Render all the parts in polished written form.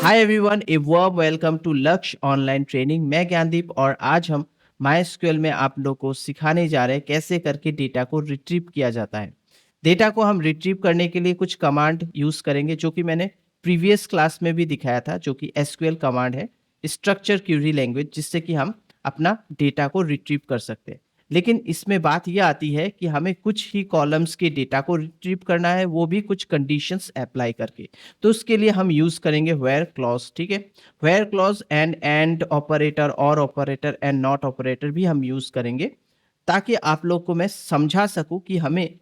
Hi everyone, a warm welcome to Lakshya online training. मैं ज्ञानदीप और आज हम माई में आप लोग को सिखाने जा रहे हैं कैसे करके डेटा को रिट्रीव किया जाता है। डेटा को हम रिट्रीव करने के लिए कुछ कमांड यूज करेंगे जो कि मैंने प्रीवियस क्लास में भी दिखाया था, जो कि एसक्यूएल कमांड है, स्ट्रक्चर क्यूरी लैंग्वेज, जिससे कि हम अपना डेटा को रिट्रीव कर सकते हैं। लेकिन इसमें बात यह आती है कि हमें कुछ ही कॉलम्स के डेटा को रिट्रीव करना है, वो भी कुछ कंडीशंस अप्लाई करके। तो उसके लिए हम यूज करेंगे वेयर क्लॉज। ठीक है, वेयर क्लॉज एंड ऑपरेटर और ऑपरेटर एंड नॉट ऑपरेटर भी हम यूज करेंगे, ताकि आप लोग को मैं समझा सकूं कि हमें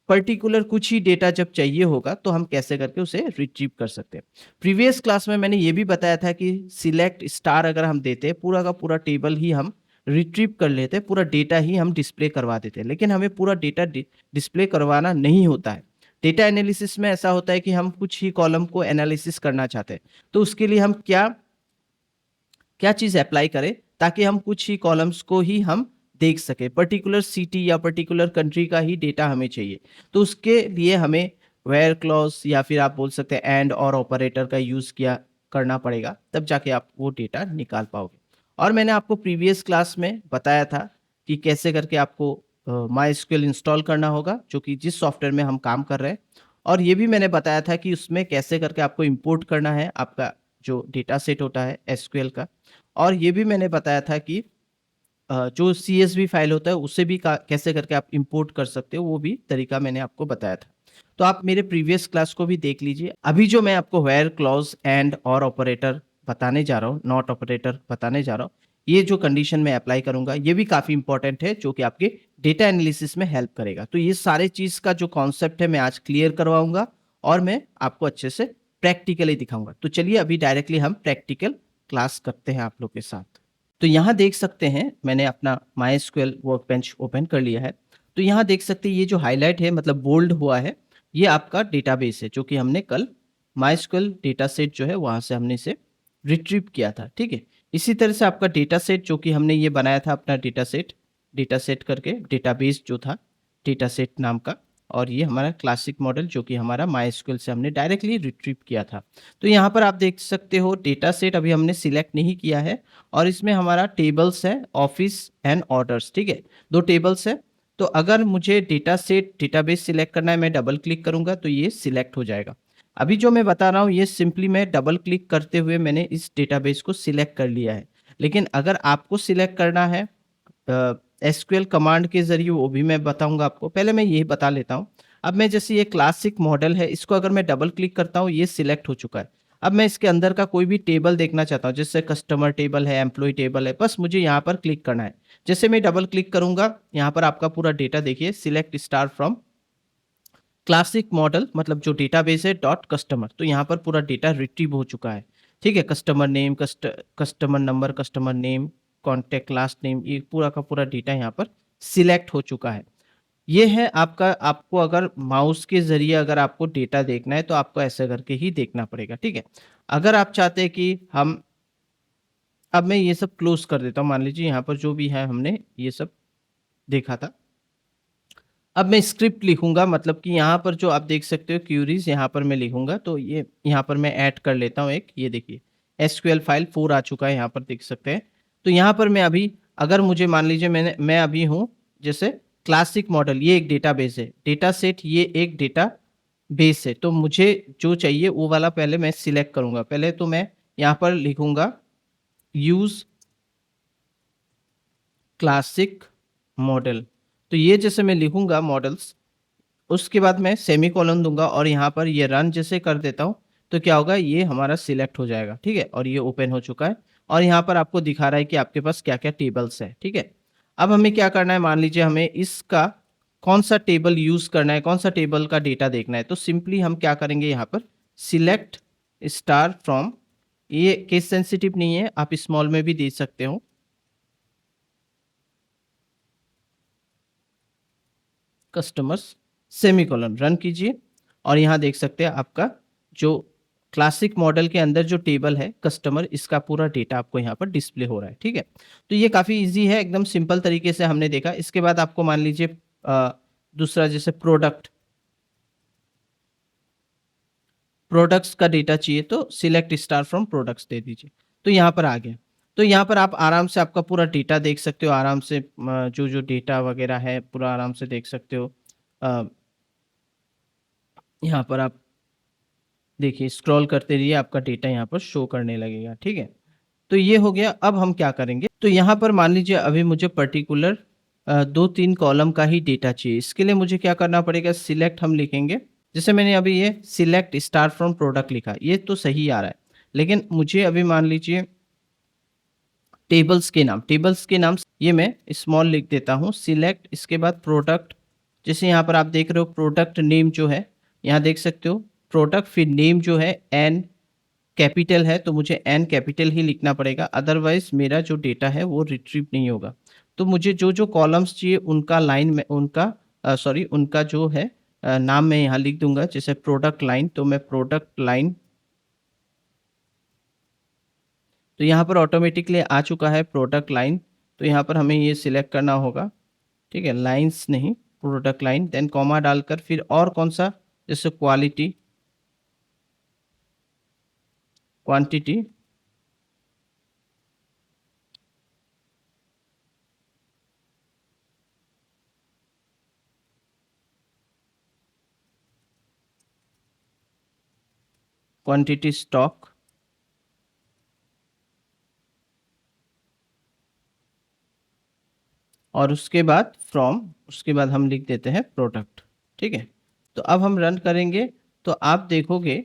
पर्टिकुलर कुछ ही डेटा जब चाहिए होगा तो हम कैसे करके उसे रिट्रीव कर सकते हैं। प्रीवियस क्लास में मैंने ये भी बताया था कि सिलेक्ट स्टार अगर हम देते हैं, पूरा का पूरा टेबल ही हम रिट्रीव कर लेते हैं, पूरा डेटा ही हम डिस्प्ले करवा देते हैं। लेकिन हमें पूरा डेटा डिस्प्ले करवाना नहीं होता है। डेटा एनालिसिस में ऐसा होता है कि हम कुछ ही कॉलम को एनालिसिस करना चाहते हैं, तो उसके लिए हम क्या क्या चीज अप्लाई करें ताकि हम कुछ ही कॉलम्स को ही हम देख सके। पर्टिकुलर सिटी या पर्टिकुलर कंट्री का ही डेटा हमें चाहिए, तो उसके लिए हमें वेयर क्लॉज या फिर आप बोल सकते हैं एंड और ऑपरेटर का यूज किया करना पड़ेगा, तब जाके आप वो डेटा निकाल पाओगे। और मैंने आपको प्रीवियस क्लास में बताया था कि कैसे करके आपको माई इंस्टॉल करना होगा, जो कि जिस सॉफ्टवेयर में हम काम कर रहे हैं। और ये भी मैंने बताया था कि उसमें कैसे करके आपको इंपोर्ट करना है आपका जो डेटा सेट होता है एसक्यूएल का। और ये भी मैंने बताया था कि जो सीएसवी फाइल होता है उसे भी कैसे करके आप इंपोर्ट कर सकते हो, वो भी तरीका मैंने आपको बताया था। तो आप मेरे प्रीवियस क्लास को भी देख लीजिए। अभी जो मैं आपको वेयर क्लॉज एंड और ऑपरेटर बताने जा रहा हूँ, नॉट ऑपरेटर बताने जा रहा हूँ, ये जो कंडीशन में अप्लाई करूंगा ये भी काफी इंपॉर्टेंट है, जो कि आपके डेटा एनालिसिस में हेल्प करेगा। तो ये सारे चीज का जो कॉन्सेप्ट है मैं आज क्लियर करवाऊंगा और मैं आपको अच्छे से प्रैक्टिकली दिखाऊंगा। तो चलिए अभी डायरेक्टली हम प्रैक्टिकल क्लास करते हैं आप लोग के साथ। तो यहाँ देख सकते हैं मैंने अपना माई एसक्यूएल वर्कबेंच ओपन कर लिया है। तो यहाँ देख सकते हैं ये जो हाईलाइट है, मतलब बोल्ड हुआ है, ये आपका डेटाबेस है जो कि हमने कल माई एसक्यूएल डेटा सेट जो है वहाँ से हमने इसे रिट्रीव किया था। ठीक है, इसी तरह से आपका डेटा सेट जो कि हमने ये बनाया था अपना डेटा सेट करके डेटाबेस जो था डेटा सेट नाम का, और ये हमारा क्लासिक मॉडल जो कि हमारा माई एसक्यूएल से हमने डायरेक्टली रिट्रीव किया था। तो यहाँ पर आप देख सकते हो डेटा सेट अभी हमने सिलेक्ट नहीं किया है, और इसमें हमारा टेबल्स है, ऑफिस एंड ऑर्डर्स। ठीक है, दो टेबल्स है। तो अगर मुझे डेटा सेट डेटाबेस सिलेक्ट करना है, मैं डबल क्लिक करूंगा तो ये सिलेक्ट हो जाएगा। अभी जो मैं बता रहा हूँ ये सिंपली मैं डबल क्लिक करते हुए मैंने इस डेटाबेस को सिलेक्ट कर लिया है। लेकिन अगर आपको सिलेक्ट करना है एसक्यूएल कमांड के जरिए, वो भी मैं बताऊंगा आपको। पहले मैं ये बता लेता हूँ। अब मैं जैसे ये क्लासिक मॉडल है, इसको अगर मैं डबल क्लिक करता हूँ ये सिलेक्ट हो चुका है। अब मैं इसके अंदर का कोई भी टेबल देखना चाहता हूँ, जैसे कस्टमर टेबल है, एम्प्लॉय टेबल है, बस मुझे यहाँ पर क्लिक करना है। जैसे मैं डबल क्लिक करूंगा यहाँ पर आपका पूरा डेटा देखिए, select star from classic model, मतलब जो डेटाबेस है डॉट कस्टमर, तो यहाँ पर पूरा डेटा रिट्रीव हो चुका है। ठीक है, customer name, customer number, customer name, contact last name, ये पूरा का पूरा डेटा यहाँ पर सिलेक्ट हो चुका है। ये है आपका, आपको अगर माउस के जरिए अगर आपको डेटा देखना है तो आपको ऐसे करके ही देखना पड़ेगा। ठीक है, अगर आप चाहते हैं कि हम, अब मैं ये सब क्लोज कर देता हूँ। मान लीजिए यहाँ पर जो भी है हमने ये सब देखा था। अब मैं स्क्रिप्ट लिखूंगा, मतलब कि यहाँ पर जो आप देख सकते हो क्यूरीज यहाँ पर मैं लिखूंगा, तो ये यहाँ पर मैं ऐड कर लेता हूँ एक, ये देखिए एसक्यूएल फाइल 4 आ चुका है, यहाँ पर देख सकते हैं। तो यहाँ पर मैं अभी, अगर मुझे मान लीजिए मैं अभी हूँ जैसे क्लासिक मॉडल, ये एक डेटाबेस है, डेटा सेट ये एक डेटा बेस है, तो मुझे जो चाहिए वो वाला पहले मैं सिलेक्ट करूंगा। पहले तो मैं यहाँ पर लिखूंगा यूज क्लासिक मॉडल। तो ये जैसे मैं लिखूंगा मॉडल्स, उसके बाद मैं सेमी कॉलन दूंगा और यहाँ पर ये रन जैसे कर देता हूँ, तो क्या होगा, ये हमारा सिलेक्ट हो जाएगा। ठीक है, और ये ओपन हो चुका है, और यहाँ पर आपको दिखा रहा है कि आपके पास क्या क्या टेबल्स है। ठीक है, अब हमें क्या करना है, मान लीजिए हमें इसका कौन सा टेबल यूज करना है, कौन सा टेबल का डेटा देखना है, तो सिंपली हम क्या करेंगे, यहाँ पर सिलेक्ट स्टार फ्रॉम, ये केस सेंसिटिव नहीं है, आप स्मॉल में भी दे सकते हो, कस्टमर्स सेमीकोलन, रन कीजिए। और यहाँ देख सकते हैं आपका जो क्लासिक मॉडल के अंदर जो टेबल है कस्टमर, इसका पूरा डेटा आपको यहाँ पर डिस्प्ले हो रहा है। ठीक है, तो ये काफ़ी इजी है, एकदम सिंपल तरीके से हमने देखा। इसके बाद आपको मान लीजिए दूसरा जैसे प्रोडक्ट्स का डेटा चाहिए तो सिलेक्ट स्टार फ्रॉम प्रोडक्ट्स दे दीजिए। तो यहाँ पर आ गया। तो यहाँ पर आप आराम से आपका पूरा डेटा देख सकते हो, आराम से जो डेटा वगैरह है पूरा आराम से देख सकते हो। अ, यहाँ पर आप देखिए स्क्रॉल करते रहिए, आपका डेटा यहाँ पर शो करने लगेगा, ठीक है? तो ये हो गया। अब हम क्या करेंगे, तो यहाँ पर मान लीजिए अभी मुझे पर्टिकुलर 2-3 कॉलम का ही डेटा चाहिए। इसके लिए मुझे क्या करना पड़ेगा, सिलेक्ट हम लिखेंगे। जैसे मैंने अभी ये सिलेक्ट स्टार फ्रॉम प्रोडक्ट लिखा, ये तो सही आ रहा है। लेकिन मुझे अभी मान लीजिए टेबल्स के नाम ये मैं स्मॉल लिख देता हूँ, सिलेक्ट इसके बाद प्रोडक्ट। जैसे यहाँ पर आप देख रहे हो प्रोडक्ट नेम जो है, यहाँ देख सकते हो प्रोडक्ट, फिर नेम जो है एन कैपिटल है, तो मुझे एन कैपिटल ही लिखना पड़ेगा, अदरवाइज मेरा जो डेटा है वो रिट्रीव नहीं होगा। तो मुझे जो जो कॉलम्स चाहिए उनका लाइन में उनका सॉरी उनका जो है नाम मैं यहाँ लिख दूंगा। जैसे प्रोडक्ट लाइन, तो मैं प्रोडक्ट लाइन, तो यहाँ पर ऑटोमेटिकली आ चुका है प्रोडक्ट लाइन। तो यहाँ पर हमें ये सिलेक्ट करना होगा, ठीक है, लाइंस नहीं, प्रोडक्ट लाइन, देन कॉमा डालकर फिर और कौन सा, जैसे क्वालिटी, क्वांटिटी, क्वांटिटी स्टॉक, और उसके बाद फ्रॉम, उसके बाद हम लिख देते हैं प्रोडक्ट, ठीक है। तो अब हम रन करेंगे तो आप देखोगे,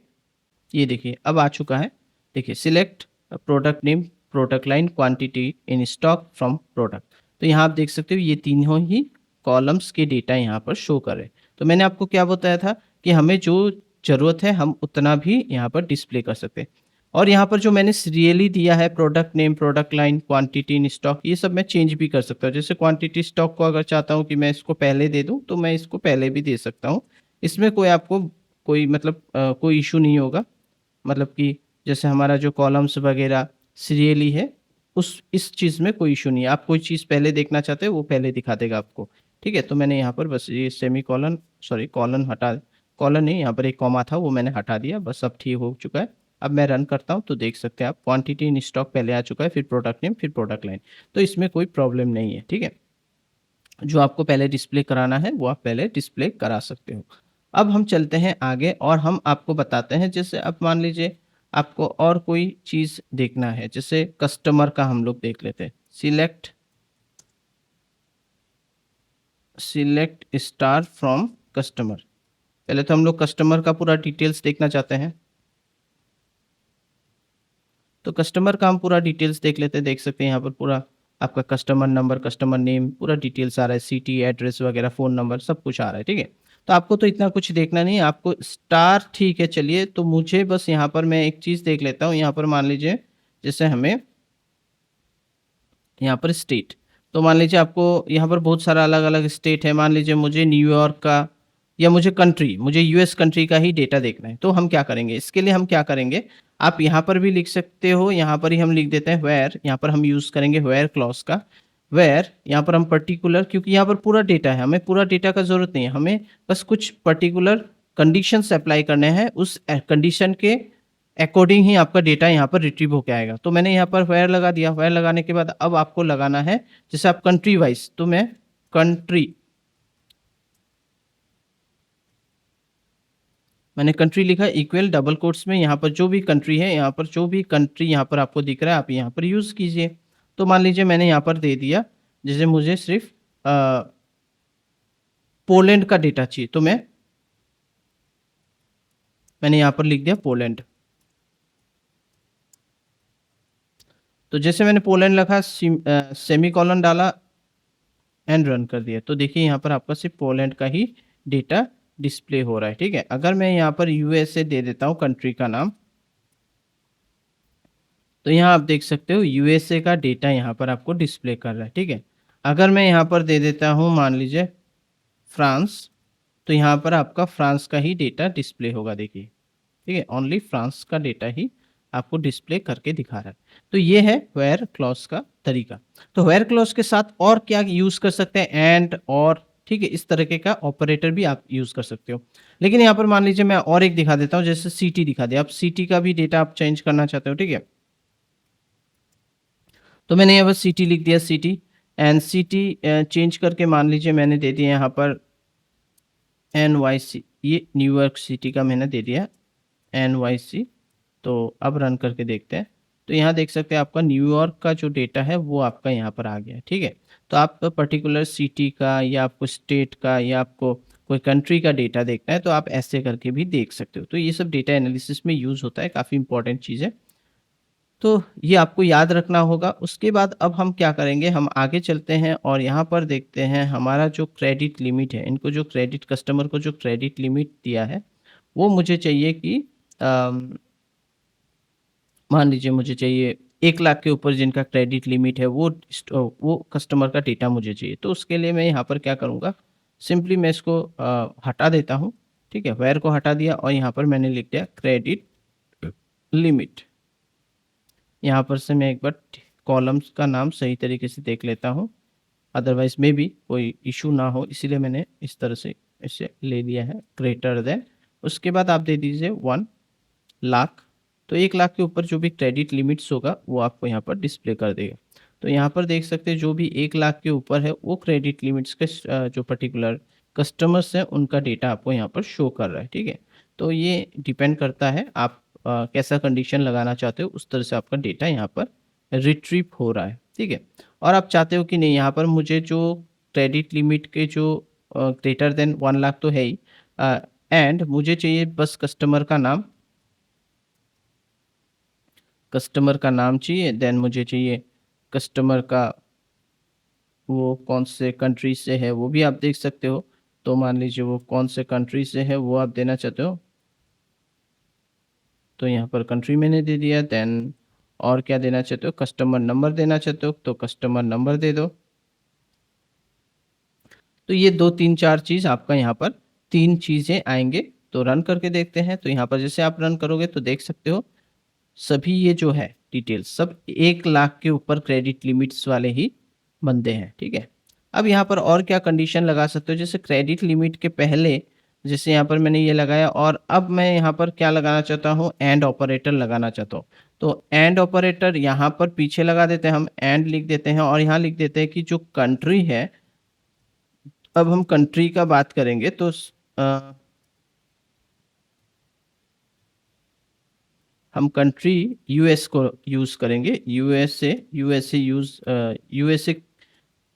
ये देखिए अब आ चुका है। देखिए select product name, product line, quantity in stock from product. तो यहाँ आप देख सकते हो ये तीनों ही कॉलम्स के डेटा यहाँ पर शो कर रहे हैं। तो मैंने आपको क्या बताया था कि हमें जो ज़रूरत है हम उतना भी यहाँ पर डिस्प्ले कर सकते हैं। और यहाँ पर जो मैंने सीरियली दिया है product name, product line, quantity in stock, ये सब मैं चेंज भी कर सकता हूँ। जैसे क्वांटिटी स्टॉक को अगर चाहता हूँ कि मैं इसको पहले दे दूँ तो मैं इसको पहले भी दे सकता हूँ। इसमें कोई आपको कोई मतलब कोई इशू नहीं होगा। मतलब कि जैसे हमारा जो कॉलम्स वगैरह सीरियली है, उस इस चीज़ में कोई इशू नहीं है। आप कोई चीज़ पहले देखना चाहते हो वो पहले दिखा देगा आपको, ठीक है। तो मैंने यहाँ पर बस ये सेमीकोलन सॉरी कॉलन हटा, कॉलन नहीं, यहाँ पर एक कॉमा था वो मैंने हटा दिया, बस अब ठीक हो चुका है। अब मैं रन करता हूँ तो देख सकते हैं आप क्वांटिटी इन स्टॉक पहले आ चुका है, फिर प्रोडक्ट नेम, फिर प्रोडक्ट लाइन। तो इसमें कोई प्रॉब्लम नहीं है, ठीक है। जो आपको पहले डिस्प्ले कराना है वो आप पहले डिस्प्ले करा सकते हो। अब हम चलते हैं आगे और हम आपको बताते हैं, जैसे अब मान लीजिए आपको और कोई चीज़ देखना है, जैसे कस्टमर का हम लोग देख लेते हैं। Select select star from customer. पहले तो हम लोग कस्टमर का पूरा डिटेल्स देखना चाहते हैं, तो कस्टमर का हम पूरा डिटेल्स देख लेते हैं। देख सकते हैं यहाँ पर पूरा आपका कस्टमर नंबर, कस्टमर नेम, पूरा डिटेल्स आ रहा है, सिटी, एड्रेस वगैरह, फ़ोन नंबर सब कुछ आ रहा है, ठीक है। तो आपको तो इतना कुछ देखना नहीं है, आपको स्टार ठीक है चलिए। तो मुझे बस यहाँ पर मैं एक चीज़ देख लेता हूँ। यहाँ पर मान लीजिए जैसे हमें यहाँ पर स्टेट, तो मान लीजिए आपको यहाँ पर बहुत सारा अलग-अलग स्टेट है। मान लीजिए मुझे न्यूयॉर्क का या मुझे कंट्री, मुझे यूएस कंट्री का ही डेटा देखना है। तो हम क्या करेंगे, इसके लिए हम क्या करेंगे, आप यहाँ पर भी लिख सकते हो, यहाँ पर ही हम लिख देते हैं व्हेयर। यहाँ पर हम यूज़ करेंगे व्हेयर क्लॉज़ का। व्हेयर यहाँ पर हम पर्टिकुलर, क्योंकि यहाँ पर पूरा डेटा है, हमें पूरा डेटा का ज़रूरत नहीं है, हमें बस कुछ पर्टिकुलर कंडीशंस अप्लाई करने हैं। उस कंडीशन के अकॉर्डिंग ही आपका डेटा यहाँ पर रिट्रीव होके आएगा। तो मैंने यहाँ पर व्हेयर लगा दिया। व्हेयर लगाने के बाद अब आपको लगाना है, जैसे आप कंट्री वाइज़, तो मैं कंट्री, मैंने कंट्री लिखा इक्वल डबल कोट्स में, यहाँ पर जो भी कंट्री है, यहाँ पर जो भी कंट्री यहाँ पर आपको दिख रहा है आप यहाँ पर यूज़ कीजिए। तो मान लीजिए मैंने यहाँ पर दे दिया, जैसे मुझे सिर्फ पोलैंड का डेटा चाहिए, तो मैंने यहाँ पर लिख दिया पोलैंड। तो जैसे मैंने पोलैंड लिखा, सेमीकोलन डाला एंड रन कर दिया, तो देखिए यहाँ पर आपका सिर्फ पोलैंड का ही डेटा डिस्प्ले हो रहा है, ठीक है। अगर मैं यहाँ पर यूएसए दे देता हूँ कंट्री का नाम, तो यहाँ आप देख सकते हो यूएसए का डेटा यहाँ पर आपको डिस्प्ले कर रहा है, ठीक है। अगर मैं यहाँ पर दे देता हूँ मान लीजिए फ्रांस, तो यहाँ पर आपका फ्रांस का ही डेटा डिस्प्ले होगा, देखिए, ठीक है। ओनली फ्रांस का डेटा ही आपको डिस्प्ले करके दिखा रहा है। तो ये है व्हेयर क्लॉज का तरीका। तो व्हेयर क्लॉज के साथ और क्या यूज़ कर सकते हैं, एंड, और, ठीक है? इस तरीके का ऑपरेटर भी आप यूज़ कर सकते हो। लेकिन यहाँ पर मान लीजिए मैं और एक दिखा देता हूँ, जैसे सिटी दिखा दिया, आप सिटी का भी डेटा आप चेंज करना चाहते हो, ठीक है? तो मैंने यहाँ पर सिटी लिख दिया, सिटी एंड सिटी चेंज करके मान लीजिए मैंने दे दिया यहाँ पर NYC, ये न्यूयॉर्क सिटी का मैंने दे दिया NYC। तो अब रन करके देखते हैं। तो यहाँ देख सकते हैं आपका न्यूयॉर्क का जो डेटा है वो आपका यहाँ पर आ गया है, ठीक है? तो आप पर्टिकुलर सिटी का या आपको स्टेट का या आपको कोई कंट्री का डेटा देखना है तो आप ऐसे करके भी देख सकते हो। तो ये सब डेटा एनालिसिस में यूज़ होता है, काफ़ी इंपॉर्टेंट चीज़ है। तो ये आपको याद रखना होगा। उसके बाद अब हम क्या करेंगे, हम आगे चलते हैं और यहाँ पर देखते हैं हमारा जो क्रेडिट लिमिट है, इनको जो क्रेडिट कस्टमर को जो क्रेडिट लिमिट दिया है, वो मुझे चाहिए कि अम मान लीजिए मुझे चाहिए 1 लाख के ऊपर जिनका क्रेडिट लिमिट है वो कस्टमर का डेटा मुझे चाहिए। तो उसके लिए मैं यहाँ पर क्या करूँगा, सिंपली मैं इसको हटा देता हूँ, ठीक है? व्हेयर को हटा दिया और यहाँ पर मैंने लिख दिया क्रेडिट लिमिट। यहाँ पर से मैं एक बार कॉलम्स का नाम सही तरीके से देख लेता हूँ, अदरवाइज़ में भी कोई इश्यू ना हो, इसीलिए मैंने इस तरह से इसे ले लिया है, ग्रेटर देन। उसके बाद आप दे दीजिए 1 लाख। तो 1 लाख के ऊपर जो भी क्रेडिट लिमिट्स होगा वो आपको यहाँ पर डिस्प्ले कर देगा। तो यहाँ पर देख सकते हैं जो भी 1 लाख के ऊपर है वो क्रेडिट लिमिट्स के जो पर्टिकुलर कस्टमर्स हैं उनका डेटा आपको यहाँ पर शो कर रहा है, ठीक है? तो ये डिपेंड करता है आप कैसा कंडीशन लगाना चाहते हो, उस तरह से आपका डेटा यहाँ पर रिट्रीव हो रहा है, ठीक है? और आप चाहते हो कि नहीं, यहाँ पर मुझे जो क्रेडिट लिमिट के जो ग्रेटर देन 1 लाख तो है ही, एंड मुझे चाहिए बस कस्टमर का नाम चाहिए, देन मुझे चाहिए कस्टमर का वो कौन से कंट्री से है वो भी आप देख सकते हो। तो मान लीजिए वो कौन से कंट्री से है वो आप देना चाहते हो, तो यहाँ पर कंट्री मैंने दे दिया। देन और क्या देना चाहते हो, कस्टमर नंबर देना चाहते हो तो कस्टमर नंबर दे दो। तो ये 2 3 4 चीज़ आपका यहाँ पर 3 चीज़ें आएँगे। तो रन करके देखते हैं। तो यहाँ पर जैसे आप रन करोगे तो देख सकते हो सभी ये जो है डिटेल्स सब 1 लाख के ऊपर क्रेडिट लिमिट्स वाले ही बंदे हैं, ठीक है? अब यहाँ पर और क्या कंडीशन लगा सकते हो, जैसे क्रेडिट लिमिट के पहले जैसे यहाँ पर मैंने ये लगाया और अब मैं यहाँ पर क्या लगाना चाहता हूँ, एंड ऑपरेटर लगाना चाहता हूँ। तो एंड ऑपरेटर यहाँ पर पीछे लगा देते हैं, हम एंड लिख देते हैं और यहाँ लिख देते हैं कि जो कंट्री है, अब हम कंट्री का बात करेंगे तो हम कंट्री यूएस को यूज़ करेंगे। यूएसए यूएसए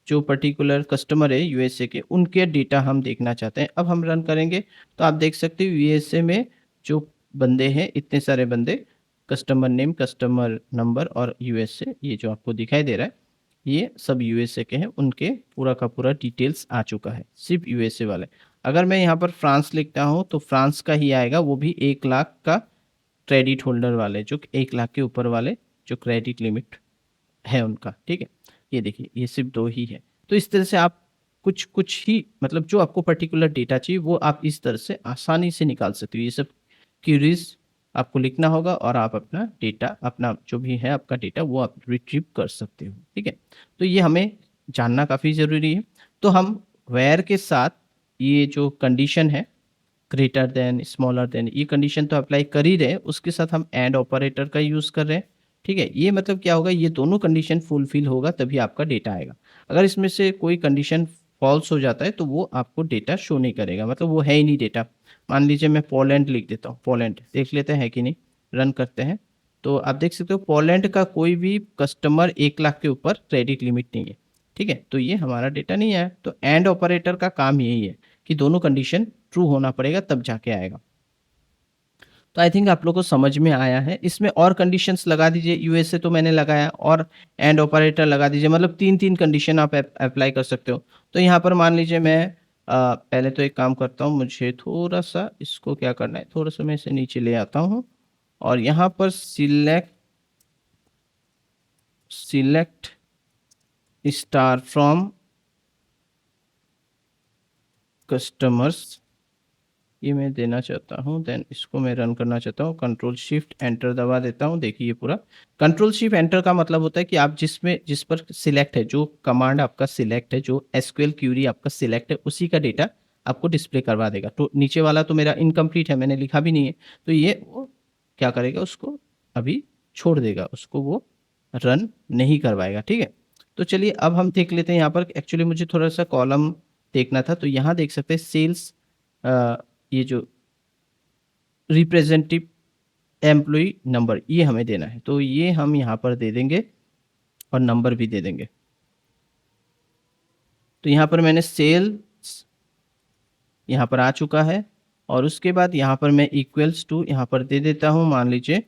जो पर्टिकुलर कस्टमर है यूएसए के, उनके डेटा हम देखना चाहते हैं। अब हम रन करेंगे तो आप देख सकते हो यूएसए में जो बंदे हैं, इतने सारे बंदे, कस्टमर नेम, कस्टमर नंबर और यूएसए, ये जो आपको दिखाई दे रहा है, ये सब यूएसए के हैं। उनके पूरा का पूरा डिटेल्स आ चुका है, सिर्फ यूएसए वाले। अगर मैं यहाँ पर फ्रांस लिखता हूँ तो फ्रांस का ही आएगा, वो भी 1 लाख का क्रेडिट होल्डर वाले, जो 1 लाख के ऊपर वाले जो क्रेडिट लिमिट है उनका, ठीक है? ये देखिए ये सिर्फ 2 ही है। तो इस तरह से आप कुछ ही मतलब जो आपको पर्टिकुलर डेटा चाहिए वो आप इस तरह से आसानी से निकाल सकते हो। ये सब क्वेरीज़ आपको लिखना होगा और आप अपना डेटा, अपना जो भी है आपका डेटा, वो आप रिट्रीव कर सकते हो, ठीक है? तो ये हमें जानना काफ़ी ज़रूरी है। तो हम व्हेयर के साथ ये जो कंडीशन है, ग्रेटर देन, स्मॉलर देन, ये कंडीशन तो अप्लाई कर ही रहे हैं, उसके साथ हम एंड ऑपरेटर का यूज़ कर रहे हैं, ठीक है? ये मतलब क्या होगा, ये दोनों कंडीशन फुलफिल होगा तभी आपका डेटा आएगा। अगर इसमें से कोई कंडीशन फ़ॉल्स हो जाता है तो वो आपको डेटा शो नहीं करेगा, मतलब वो है ही नहीं डेटा। मान लीजिए मैं पोलैंड लिख देता हूँ, पोलैंड देख लेते हैं है कि नहीं, रन करते हैं। तो आप देख सकते हो पोलैंड का कोई भी कस्टमर 1 लाख के ऊपर क्रेडिट लिमिट नहीं है, ठीक है? तो ये हमारा डेटा नहीं आया। तो एंड ऑपरेटर का काम यही है कि दोनों कंडीशन ट्रू होना पड़ेगा तब जाके आएगा। तो आई थिंक आप लोग को समझ में आया है। इसमें और कंडीशंस लगा दीजिए, यूएसए तो मैंने लगाया और एंड ऑपरेटर लगा दीजिए, मतलब 3-3 कंडीशन आप अप्लाई कर सकते हो। तो यहाँ पर मान लीजिए मैं पहले तो एक काम करता हूँ, मुझे थोड़ा-सा इसको क्या करना है, थोड़ा-सा मैं इसे नीचे ले आता हूँ और यहाँ पर सिलेक्ट स्टार फ्रॉम कस्टमर्स ये मैं देना चाहता हूँ, देन इसको मैं रन करना चाहता हूँ, कंट्रोल शिफ्ट एंटर दबा देता हूँ। देखिए ये पूरा कंट्रोल शिफ्ट एंटर का मतलब होता है कि आप जिस पर सिलेक्ट है, जो कमांड आपका सिलेक्ट है, जो एसक्यूएल क्यूरी आपका सिलेक्ट है, उसी का डेटा आपको डिस्प्ले करवा देगा। तो नीचे वाला तो मेरा इनकम्प्लीट है, मैंने लिखा भी नहीं है, तो ये वो क्या करेगा, उसको अभी छोड़ देगा, उसको वो रन नहीं करवाएगा। ठीक है, तो चलिए अब हम देख लेते हैं यहाँ पर। एक्चुअली मुझे थोड़ा सा कॉलम देखना था, तो यहाँ देख सकते हैं सेल्स, ये जो रिप्रेजेंटेटिव एम्प्लॉय नंबर, ये हमें देना है, तो ये हम यहाँ पर दे देंगे और नंबर भी दे देंगे। तो यहाँ पर मैंने सेल्स यहाँ पर आ चुका है, और उसके बाद यहाँ पर मैं इक्वल्स टू यहाँ पर दे देता हूँ, मान लीजिए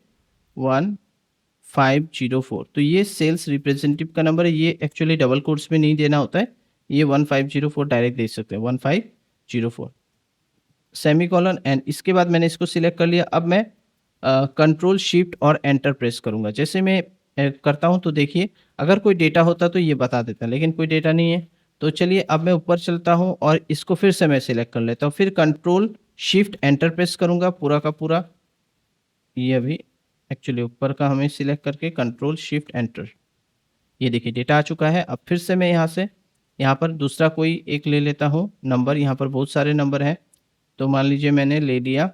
1504। तो ये सेल्स रिप्रेजेंटेटिव का नंबर है, ये एक्चुअली डबल कोट्स में नहीं देना होता है, ये 1504 डायरेक्ट दे सकते हैं, 1504 सेमीकोलन एंड। इसके बाद मैंने इसको सिलेक्ट कर लिया। अब मैं कंट्रोल शिफ्ट और एंटर प्रेस करूंगा। जैसे मैं करता हूं तो देखिए, अगर कोई डेटा होता तो ये बता देता, लेकिन कोई डेटा नहीं है। तो चलिए अब मैं ऊपर चलता हूं और इसको फिर से मैं सिलेक्ट कर लेता हूं, फिर कंट्रोल शिफ्ट एंटर प्रेस करूंगा पूरा का पूरा। ये अभी एक्चुअली ऊपर का हमें सिलेक्ट करके कंट्रोल शिफ्ट एंटर, ये देखिए डेटा आ चुका है। अब फिर से मैं यहाँ से यहाँ पर दूसरा कोई एक ले लेता हूँ नंबर, यहाँ पर बहुत सारे नंबर हैं, तो मान लीजिए मैंने ले लिया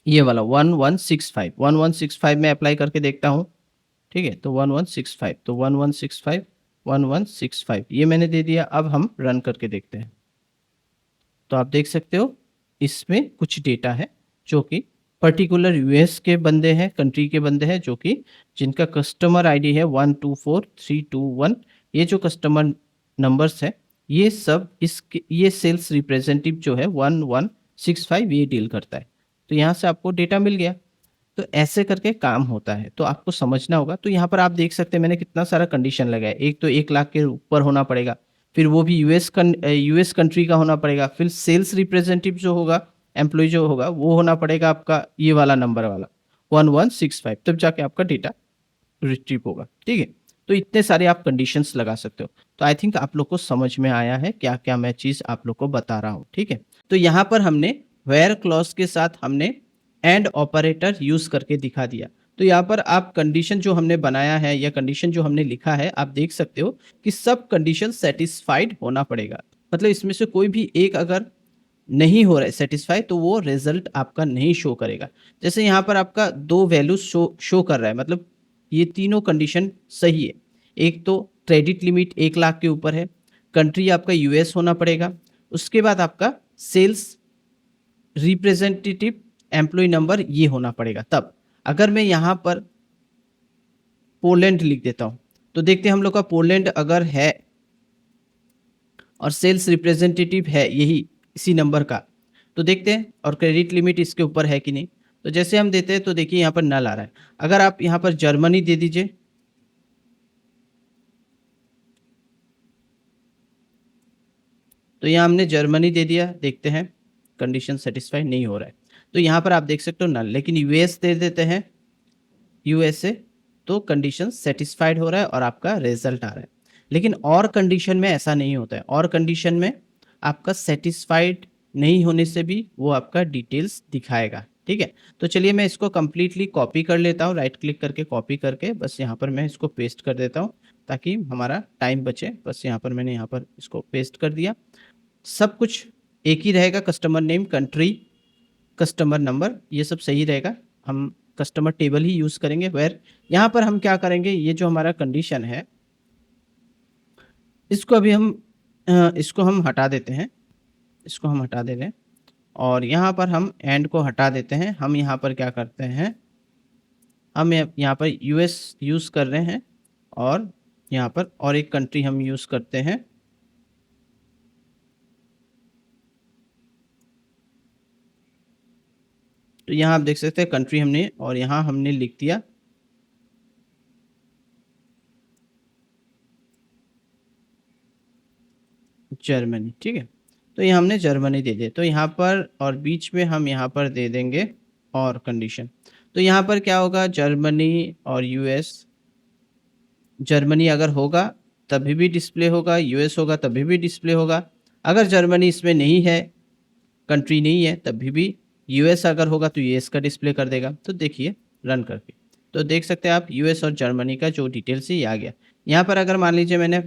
ये वाला 1165 में अप्लाई करके देखता हूँ। ठीक है, तो 1165, तो 1165 ये मैंने दे दिया। अब हम रन करके देखते हैं, तो आप देख सकते हो इसमें कुछ डेटा है जो कि पर्टिकुलर यूएस के बंदे हैं, कंट्री के बंदे हैं, जो कि जिनका कस्टमर आईडी है 124321। ये जो कस्टमर नंबर्स है, ये सब इसके, ये सेल्स रिप्रेजेंटेटिव जो है 1165 ये डील करता है। तो यहाँ से आपको डेटा मिल गया। तो ऐसे करके काम होता है, तो आपको समझना होगा। तो यहाँ पर आप देख सकते हैं मैंने कितना सारा कंडीशन लगाया। एक तो 1 लाख के ऊपर होना पड़ेगा, फिर वो भी यूएस कंट्री का होना पड़ेगा, फिर सेल्स रिप्रेजेंटेटिव जो होगा, एम्प्लॉय जो होगा, वो होना पड़ेगा आपका ये वाला नंबर वाला 1165, तब जाके आपका डेटा रिट्रीव होगा। ठीक है, तो इतने सारे आप कंडीशंस लगा सकते हो। तो आई थिंक आप लोग को समझ में आया है क्या क्या मैं चीज़ आप लोग को बता रहा हूँ। ठीक है, तो यहाँ पर हमने वेयर क्लॉज के साथ हमने एंड ऑपरेटर यूज करके दिखा दिया। तो यहाँ पर आप कंडीशन जो हमने बनाया है या कंडीशन जो हमने लिखा है, आप देख सकते हो कि सब कंडीशन सेटिस्फाइड होना पड़ेगा। मतलब इसमें से कोई भी एक अगर नहीं हो रहा है सेटिस्फाई, तो वो रिजल्ट आपका नहीं शो करेगा। जैसे यहाँ पर आपका दो वैल्यूज शो कर रहा है, मतलब ये तीनों कंडीशन सही है। एक तो क्रेडिट लिमिट 1 लाख के ऊपर है, कंट्री आपका यूएस होना पड़ेगा, उसके बाद आपका सेल्स रिप्रेजेंटेटिव एम्प्लॉय नंबर ये होना पड़ेगा। तब अगर मैं यहाँ पर पोलैंड लिख देता हूँ, तो देखते हैं हम लोग का पोलैंड अगर है और सेल्स रिप्रेजेंटेटिव है यही इसी नंबर का, तो देखते हैं और क्रेडिट लिमिट इसके ऊपर है कि नहीं। तो जैसे हम देते हैं तो देखिए यहाँ पर नल आ रहा है। अगर आप यहाँ पर जर्मनी दे दीजिए, तो यहाँ हमने जर्मनी दे दिया, देखते हैं कंडीशन सेटिस्फाई नहीं हो रहा है। तो यहाँ पर आप देख सकते हो नल, लेकिन यूएस दे देते हैं यूएसए, तो कंडीशन सेटिस्फाइड हो रहा है और आपका रिजल्ट आ रहा है। लेकिन और कंडीशन में ऐसा नहीं होता है, और कंडीशन में आपका सेटिस्फाइड नहीं होने से भी वो आपका डिटेल्स दिखाएगा। ठीक है, तो चलिए मैं इसको कंप्लीटली कॉपी कर लेता हूँ, राइट क्लिक करके कॉपी करके बस यहाँ पर मैं इसको पेस्ट कर देता हूँ ताकि हमारा टाइम बचे। बस यहाँ पर मैंने यहाँ पर इसको पेस्ट कर दिया। सब कुछ एक ही रहेगा, customer name, country, customer number, ये सब सही रहेगा। हम कस्टमर टेबल ही यूज करेंगे। वेयर यहाँ पर हम क्या करेंगे, ये जो हमारा कंडीशन है इसको अभी हम इसको हम हटा देते हैं, इसको हम हटा दे रहे हैं और यहाँ पर हम एंड को हटा देते हैं। हम यहाँ पर क्या करते हैं, हम यहाँ पर यूएस यूज कर रहे हैं और यहाँ पर और एक कंट्री हम यूज करते हैं। तो यहाँ आप देख सकते हैं कंट्री हमने, और यहाँ हमने लिख दिया जर्मनी। ठीक है, तो ये हमने जर्मनी दे दिया। तो यहाँ पर और बीच में हम यहाँ पर दे देंगे और कंडीशन। तो यहाँ पर क्या होगा, जर्मनी और यूएस, जर्मनी अगर होगा तभी भी डिस्प्ले होगा, यूएस होगा तभी भी डिस्प्ले होगा। अगर जर्मनी इसमें नहीं है, कंट्री नहीं है तभी भी यूएस अगर होगा तो यूएस का डिस्प्ले कर देगा। तो देखिए रन करके, तो देख सकते हैं आप यूएस और जर्मनी का जो डिटेल्स है ये आ गया। यहाँ पर अगर मान लीजिए मैंने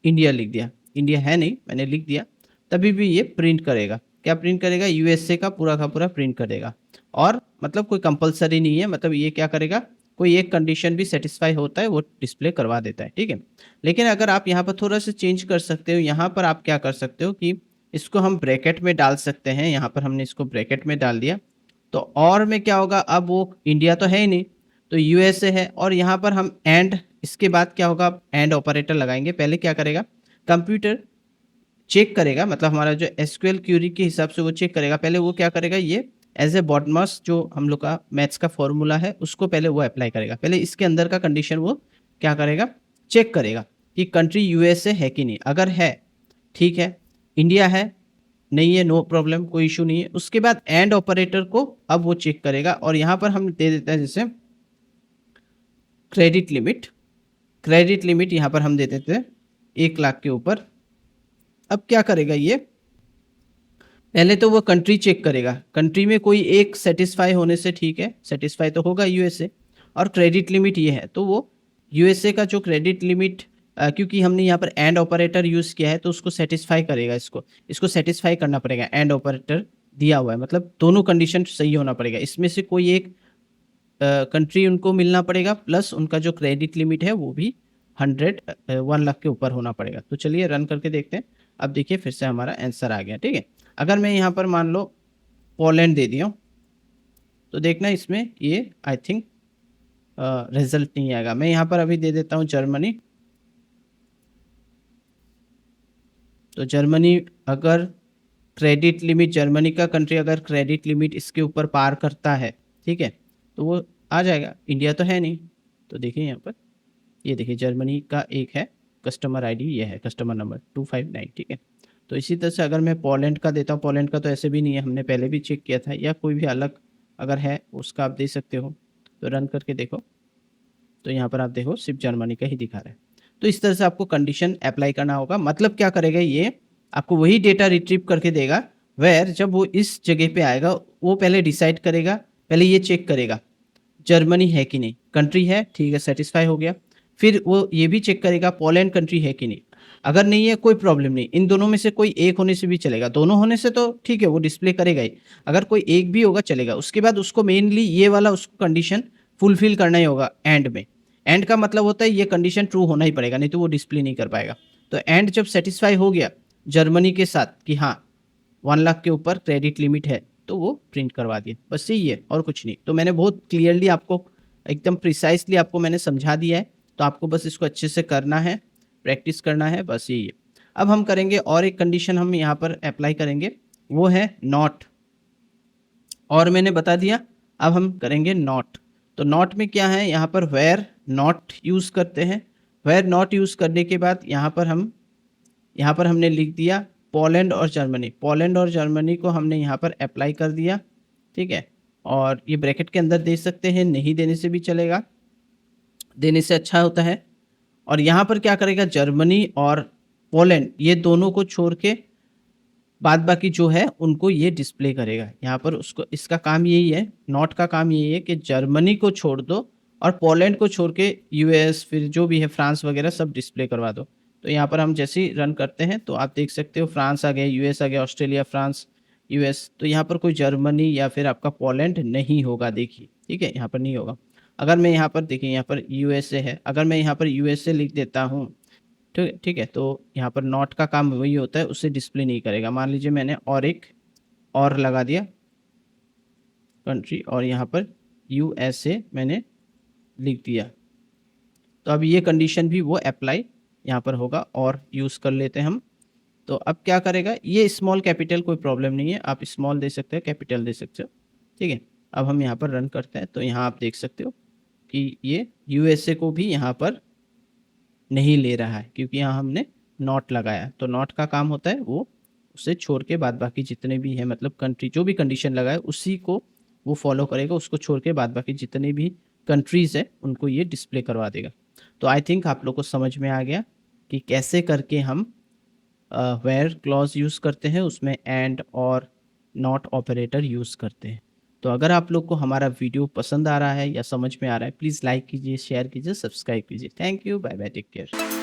इंडिया लिख दिया, इंडिया है नहीं मैंने लिख दिया, तभी भी ये प्रिंट करेगा। क्या प्रिंट करेगा? यूएसए का पूरा प्रिंट करेगा। और मतलब कोई कंपलसरी नहीं है, मतलब ये क्या करेगा, कोई एक कंडीशन भी सेटिस्फाई होता है वो डिस्प्ले करवा देता है, ठीक है। लेकिन अगर आप यहाँ पर थोड़ा सा चेंज कर सकते हो, यहाँ पर आप क्या कर सकते हो कि इसको हम ब्रैकेट में डाल सकते हैं। यहाँ पर हमने इसको ब्रैकेट में डाल दिया, तो और में क्या होगा, अब वो इंडिया तो है ही नहीं, तो यूएसए है। और यहाँ पर हम एंड, इसके बाद क्या होगा, एंड ऑपरेटर लगाएंगे। पहले क्या करेगा, कंप्यूटर चेक करेगा, मतलब हमारा जो एसक्यूएल क्यूरी के हिसाब से वो चेक करेगा। पहले वो क्या करेगा, ये एज ए बॉटमॉस जो हम लोग का मैथ्स का फॉर्मूला है उसको पहले वो अप्लाई करेगा। पहले इसके अंदर का कंडीशन वो क्या करेगा, चेक करेगा कि कंट्री यूएसए है कि नहीं। अगर है ठीक है, इंडिया है नहीं है नो प्रॉब्लम, कोई इशू नहीं है। उसके बाद एंड ऑपरेटर को अब वो चेक करेगा, और यहाँ पर हम दे देते हैं जैसे क्रेडिट लिमिट। क्रेडिट लिमिट यहाँ पर हम दे देते हैं 1 लाख के ऊपर। अब क्या करेगा ये, पहले तो वो कंट्री चेक करेगा, कंट्री में कोई एक सेटिस्फाई होने से, ठीक है सेटिस्फाई तो होगा यूएसए, और क्रेडिट लिमिट ये है तो वो यूएसए का जो क्रेडिट लिमिट, क्योंकि हमने यहाँ पर एंड ऑपरेटर यूज़ किया है तो उसको सेटिस्फाई करेगा, इसको सेटिस्फाई करना पड़ेगा। एंड ऑपरेटर दिया हुआ है, मतलब दोनों कंडीशन सही होना पड़ेगा, इसमें से कोई एक कंट्री उनको मिलना पड़ेगा, प्लस उनका जो क्रेडिट लिमिट है वो भी 1 लाख के ऊपर होना पड़ेगा। तो चलिए रन करके देखते हैं। अब देखिए फिर से हमारा आंसर आ गया, ठीक है। अगर मैं यहाँ पर मान लो पोलैंड दे दिया तो देखना इसमें ये आई थिंक रिजल्ट नहीं आएगा। मैं यहाँ पर अभी दे देता हूँ जर्मनी, तो जर्मनी अगर क्रेडिट लिमिट, जर्मनी का कंट्री अगर क्रेडिट लिमिट इसके ऊपर पार करता है, ठीक है, तो वो आ जाएगा। इंडिया तो है नहीं, तो देखिए यहाँ पर ये देखिए जर्मनी का एक है कस्टमर आईडी, ये है कस्टमर नंबर 259, ठीक है। तो इसी तरह से अगर मैं पोलैंड का देता हूँ, पोलैंड का तो ऐसे भी नहीं है, हमने पहले भी चेक किया था, या कोई भी अलग अगर है उसका आप दे सकते हो। तो रन करके देखो, तो यहाँ पर आप देखो सिर्फ जर्मनी का ही दिखा रहा है। तो इस तरह से आपको कंडीशन अप्लाई करना होगा। मतलब क्या करेगा ये, आपको वही डेटा रिट्रीव करके देगा, वेयर जब वो इस जगह पे आएगा वो पहले डिसाइड करेगा, पहले ये चेक करेगा जर्मनी है कि नहीं, कंट्री है ठीक है सेटिस्फाई हो गया। फिर वो ये भी चेक करेगा पोलैंड कंट्री है कि नहीं, अगर नहीं है कोई प्रॉब्लम नहीं, इन दोनों में से कोई एक होने से भी चलेगा, दोनों होने से तो ठीक है वो डिस्प्ले करेगा ही, अगर कोई एक भी होगा चलेगा। उसके बाद उसको मेनली ये वाला उसको कंडीशन फुलफिल करना ही होगा एंड में। एंड का मतलब होता है ये कंडीशन ट्रू होना ही पड़ेगा, नहीं तो वो डिस्प्ले नहीं कर पाएगा। तो एंड जब सेटिस्फाई हो गया जर्मनी के साथ कि हाँ 1 लाख के ऊपर क्रेडिट लिमिट है, तो वो प्रिंट करवा दिया, बस यही है और कुछ नहीं। तो मैंने बहुत क्लियरली आपको एकदम प्रिसाइसली आपको मैंने समझा दिया है, तो आपको बस इसको अच्छे से करना है, प्रैक्टिस करना है, बस यही है। अब हम करेंगे और एक कंडीशन हम यहाँ पर अप्लाई करेंगे, वो है नॉट। और मैंने बता दिया, अब हम करेंगे नॉट। तो नॉट में क्या है, यहाँ पर वेयर नॉट यूज़ करते हैं। वेयर नॉट यूज़ करने के बाद यहाँ पर हमने लिख दिया पोलैंड और जर्मनी। पोलैंड और जर्मनी को हमने यहाँ पर अप्लाई कर दिया, ठीक है। और ये ब्रैकेट के अंदर दे सकते हैं, नहीं देने से भी चलेगा, देने से अच्छा होता है। और यहाँ पर क्या करेगा, जर्मनी और पोलैंड ये दोनों को छोड़ के बाद बाकी जो है उनको ये डिस्प्ले करेगा। यहाँ पर उसको, इसका काम यही है, नॉट का काम यही है कि जर्मनी को छोड़ दो और पोलैंड को छोड़ के यूएस फिर जो भी है फ्रांस वगैरह सब डिस्प्ले करवा दो। तो यहाँ पर हम जैसे ही रन करते हैं तो आप देख सकते हो फ्रांस आ गया, यूएस आ गया, ऑस्ट्रेलिया, फ्रांस, यूएस। तो यहाँ पर कोई जर्मनी या फिर आपका पोलैंड नहीं होगा, देखिए ठीक है, यहाँ पर नहीं होगा। अगर मैं यहाँ पर देखिए यहाँ पर यूएसए है, अगर मैं यहाँ पर यूएसए लिख देता हूँ, ठीक है, तो यहाँ पर नॉट का काम वही होता है, उससे डिस्प्ले नहीं करेगा। मान लीजिए मैंने और एक और लगा दिया कंट्री, और यहाँ पर यूएसए मैंने लिख दिया, तो अब ये कंडीशन भी वो अप्लाई यहाँ पर होगा। और यूज़ कर लेते हैं हम। तो अब क्या करेगा, ये स्मॉल कैपिटल कोई प्रॉब्लम नहीं है, आप स्मॉल दे सकते हो, कैपिटल दे सकते हो, ठीक है। अब हम यहाँ पर रन करते हैं, तो यहाँ आप देख सकते हो कि ये यूएसए को भी यहाँ पर नहीं ले रहा है, क्योंकि यहाँ हमने नॉट लगाया। तो नॉट का काम होता है वो उसे छोड़ के बाद बाकी जितने भी है, मतलब कंट्री जो भी कंडीशन लगाए उसी को वो फॉलो करेगा, उसको छोड़ के बाद बाकी जितने भी कंट्रीज़ है उनको ये डिस्प्ले करवा देगा। तो आई थिंक आप लोग को समझ में आ गया कि कैसे करके हम वेयर क्लॉज यूज़ करते हैं, उसमें एंड और नॉट ऑपरेटर यूज़ करते हैं। तो अगर आप लोग को हमारा वीडियो पसंद आ रहा है या समझ में आ रहा है, प्लीज़ लाइक कीजिए, शेयर कीजिए, सब्सक्राइब कीजिए। Thank you, bye bye, take care.